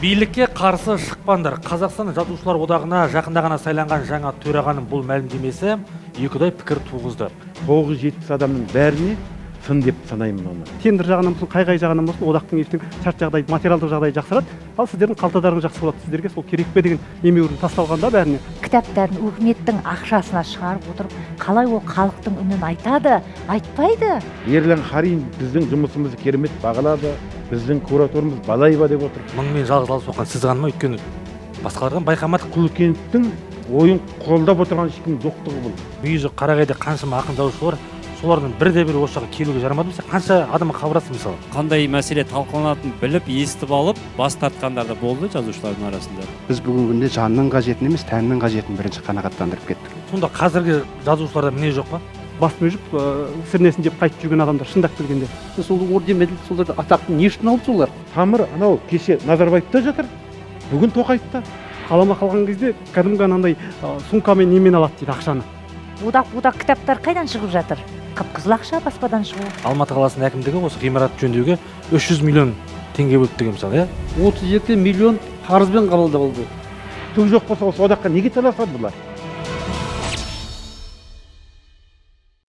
Билікке қарсы шықпаңдар. Қазақстан Жазушылар одағына жақында ғана сайланған жаңа төрағаның бұл мәлімдемесі екіұдай пікір туғызды. 970 адамның бәріне сын деп санаймын оны. Тендер жағынан болсын, қай жағынан болсын, одақтың ертең шарт жағдайы, материалдық жағдайы жақсарады. Ал сіздердің қалталарыңыз жақсы болады. Сіздерге сол керек пе деген емеурін тасталғанда бәріне. Кітаптарын үкіметтің ақшасына шығарып отырып, қалай ол халықтың үнін айтады, айтпайды. Ерлан Қарин біздің жұмысымызды керемет бағалады. Біздің кураторымыз Балаева деп отыр. Мұнымен жалғыз алып соққан сіз ғана ма? Өйткені басқалардан байқамадық. Құлкеновтің ойын қолдап отырған ешкім жоқтығы бұл. Бүйізі Қарағайда қаншама ақын жазушылар, солардың бірде-бір осы жаққа келуге жарамады ма? Қанша адамға хабарласты мысалы? Қандай мәселе талқыланатынын біліп, естіп алып, бас тартқандар да болды жазушылардың арасында. Біз бүгінгі күнде жанның қажетін емес, тәннің қажетін бірінші қанағаттандырып кеттік. Сонда қазіргі жазушыларда міне жоқ па? Басын өжіп, сірнесін жеп қайтып жүрген адамдар шындап келгенде. Сол орден медаль соларды атақты не үшін алды солар? Тамыр анау кеше Назарбаевта жатыр, бүгін Тоқаевта. Қалама қалған кезде кәдімгі анандай сумкамен немен алады дейді ақшаны. Будақ кітаптар қайдан шығып жатыр? Қып-қызыл ақша баспадан шығу. Алматы қаласының әкімдігі осы ғимарат жөндеуге 300 миллион теңге бөлді деген мысалы, 32 миллион қарызбен қалады болды. Түк жоқ болса осы одаққа неге таласады бұлар?